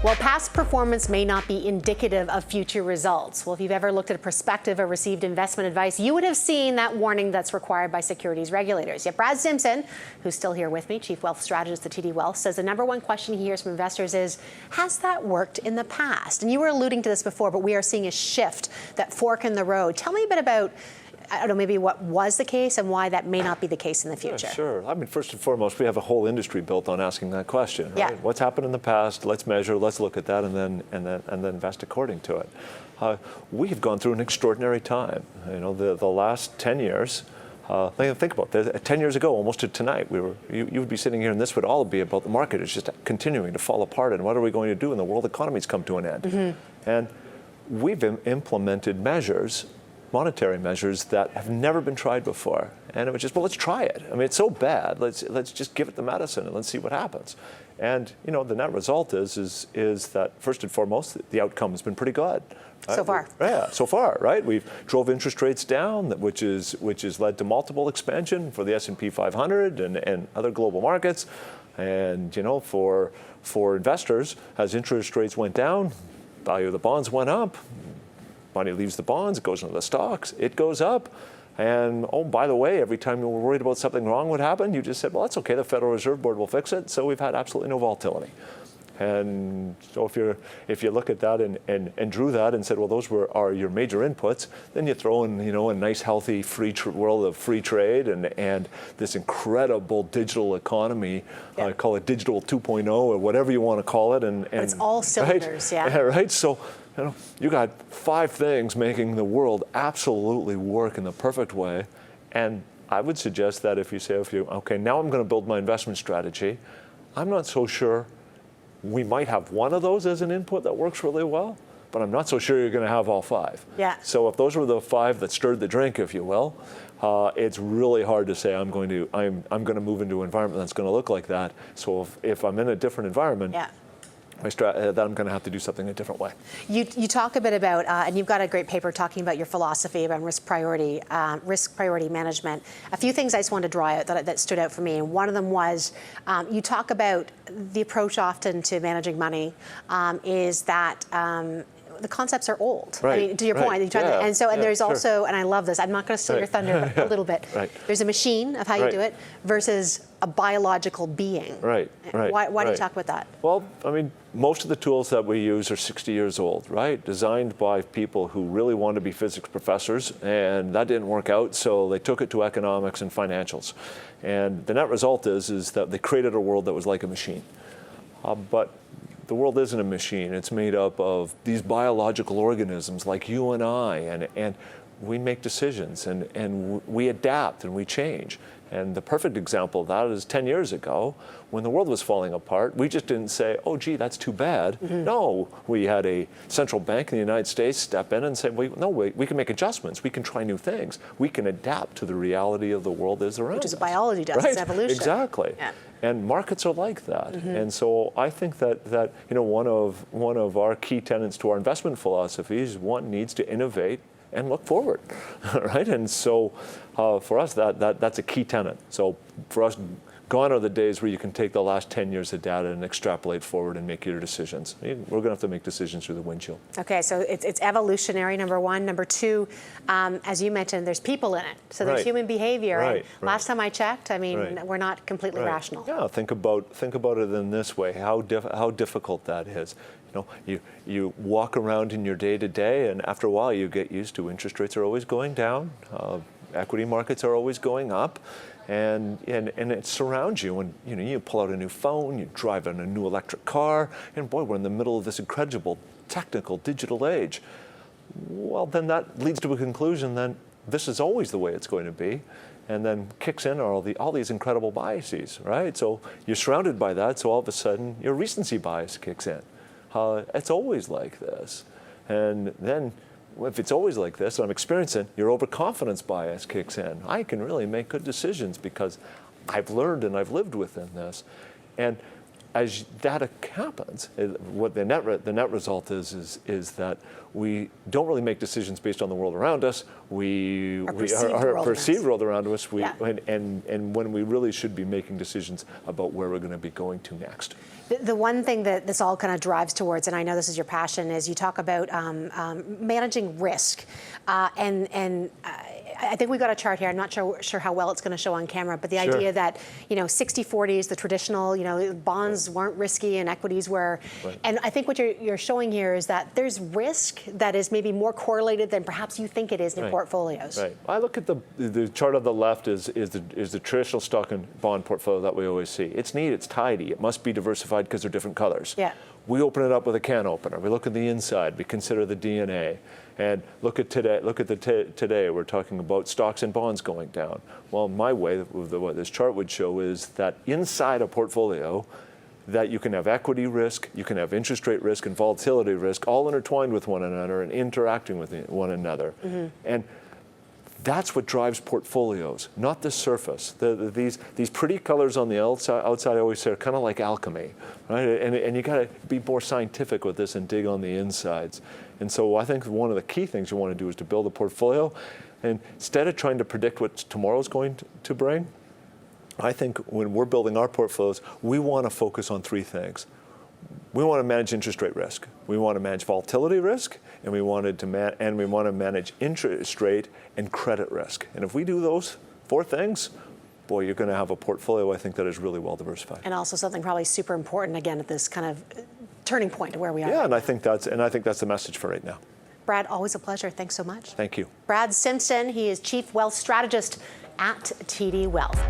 Well, past performance may not be indicative of future results. Well, if you've ever looked at a prospective or received investment advice, you would have seen that warning that's required by securities regulators. Yet Brad Simpson, who's still here with me, Chief Wealth Strategist at TD Wealth, says the number one question he hears from investors is, has that worked in the past? And you were alluding to this before, but we are seeing a shift, that fork in the road. Tell me a bit about, I don't know, maybe what was the case and why that may not be the case in the future. Yeah, sure. I mean, first and foremost, we have a whole industry built on asking that question. Right? Yeah. What's happened in the past? Let's measure. Let's look at that, and then invest according to it. We have gone through an extraordinary time. You know, the last 10 years. Think about this. 10 years ago, almost to tonight, you would be sitting here, and this would all be about the market. It's just continuing to fall apart, and what are we going to do? And the world economy's come to an end. Mm-hmm. And we've implemented measures, monetary measures that have never been tried before, and it was just, well, let's try it. I mean, it's so bad. Let's just give it the medicine and let's see what happens. And you know, the net result is that first and foremost, the outcome has been pretty good. Right? So far. Yeah, so far, right? We've drove interest rates down, which has led to multiple expansion for the S&P 500 and other global markets. And you know, for investors, as interest rates went down, value of the bonds went up. Money leaves the bonds, it goes into the stocks, it goes up. And oh, by the way, every time you were worried about something wrong would happen, you just said, well, that's okay, the Federal Reserve Board will fix it. So we've had absolutely no volatility. And so if you look at that and drew that and said, well, those are your major inputs, then you throw in, you know, a nice, healthy, world of free trade and this incredible digital economy. Yeah. I call it digital 2.0 or whatever you want to call it. And it's all cylinders, right? yeah. Right. So, you know, you got 5 things making the world absolutely work in the perfect way. And I would suggest that if you say, okay, now I'm going to build my investment strategy, I'm not so sure. We might have one of those as an input that works really well, but I'm not so sure you're going to have all 5. Yeah. So if those were the 5 that stirred the drink, if you will, it's really hard to say I'm going to move into an environment that's going to look like that. So if I'm in a different environment. Yeah. That I'm going to have to do something a different way. You talk a bit about, and you've got a great paper talking about your philosophy about risk priority management. A few things I just wanted to draw out that stood out for me, and one of them was you talk about the approach often to managing money is that the concepts are old. Right. I mean, to your point, there's also, and I love this. I'm not going to steal your thunder a little bit. Right. There's a machine of how you do it versus a biological being. Right. Why do you talk about that? Well, I mean, most of the tools that we use are 60 years old, right? Designed by people who really wanted to be physics professors, and that didn't work out, so they took it to economics and financials. And the net result is that they created a world that was like a machine. But the world isn't a machine. It's made up of these biological organisms like you and I, and we make decisions, and we adapt and we change. And the perfect example of that is 10 years ago, when the world was falling apart, we just didn't say, oh, gee, that's too bad. Mm-hmm. No, we had a central bank in the United States step in and say, we can make adjustments. We can try new things. We can adapt to the reality of the world as around us. Which is what biology does, right? It's evolution. Exactly. Yeah. And markets are like that. Mm-hmm. And so I think that you know, one of our key tenets to our investment philosophy is one needs to innovate and look forward, right? And so for us, that's a key tenet. So for us, gone are the days where you can take the last 10 years of data and extrapolate forward and make your decisions. We're going to have to make decisions through the windshield. Okay, so it's evolutionary, number one. Number two, as you mentioned, there's people in it. So there's human behavior. Right, and last time I checked, I mean, we're not completely rational. Yeah, think about it in this way, how difficult that is. You know, you walk around in your day-to-day, and after a while you get used to interest rates are always going down, equity markets are always going up, and it surrounds you. And you know, you pull out a new phone, you drive in a new electric car, and boy, we're in the middle of this incredible technical digital age. Well, then that leads to a conclusion that this is always the way it's going to be. And then kicks in all these incredible biases, right? So you're surrounded by that, so all of a sudden your recency bias kicks in. It's always like this. And then if it's always like this, and I'm experiencing, your overconfidence bias kicks in. I can really make good decisions because I've learned and I've lived within this. And as that happens, what the net result is that we don't really make decisions based on the world around us. Our perceived world around us. And when we really should be making decisions about where we're going to be going to next. The one thing that this all kind of drives towards, and I know this is your passion, is you talk about managing risk, and I think we got a chart here. I'm not sure how well it's going to show on camera, but the idea that 60-40s, the traditional, bonds weren't risky and equities were, and I think what you're showing here is that there's risk that is maybe more correlated than perhaps you think it is in portfolios. Right. I look at the chart on the left is the traditional stock and bond portfolio that we always see. It's neat, it's tidy, it must be diversified because they're different colors. Yeah. We open it up with a can opener. We look at the inside. We consider the DNA. And look at today. Today. We're talking about stocks and bonds going down. Well, my way, what this chart would show is that inside a portfolio, that you can have equity risk, you can have interest rate risk and volatility risk, all intertwined with one another and interacting with one another. Mm-hmm. And that's what drives portfolios, not the surface. These pretty colors on the outside I always say, are kind of like alchemy, right? And you got to be more scientific with this and dig on the insides. And so I think one of the key things you want to do is to build a portfolio, and instead of trying to predict what tomorrow's going to bring, I think when we're building our portfolios, we want to focus on three things. We want to manage interest rate risk. We want to manage volatility risk, and we want to manage interest rate and credit risk. And if we do those four things, boy, you're going to have a portfolio, I think, that is really well diversified. And also something probably super important again at this kind of turning point where we are. Yeah, right, and I think that's the message for right now. Brad, always a pleasure. Thanks so much. Thank you. Brad Simpson, he is Chief Wealth Strategist at TD Wealth.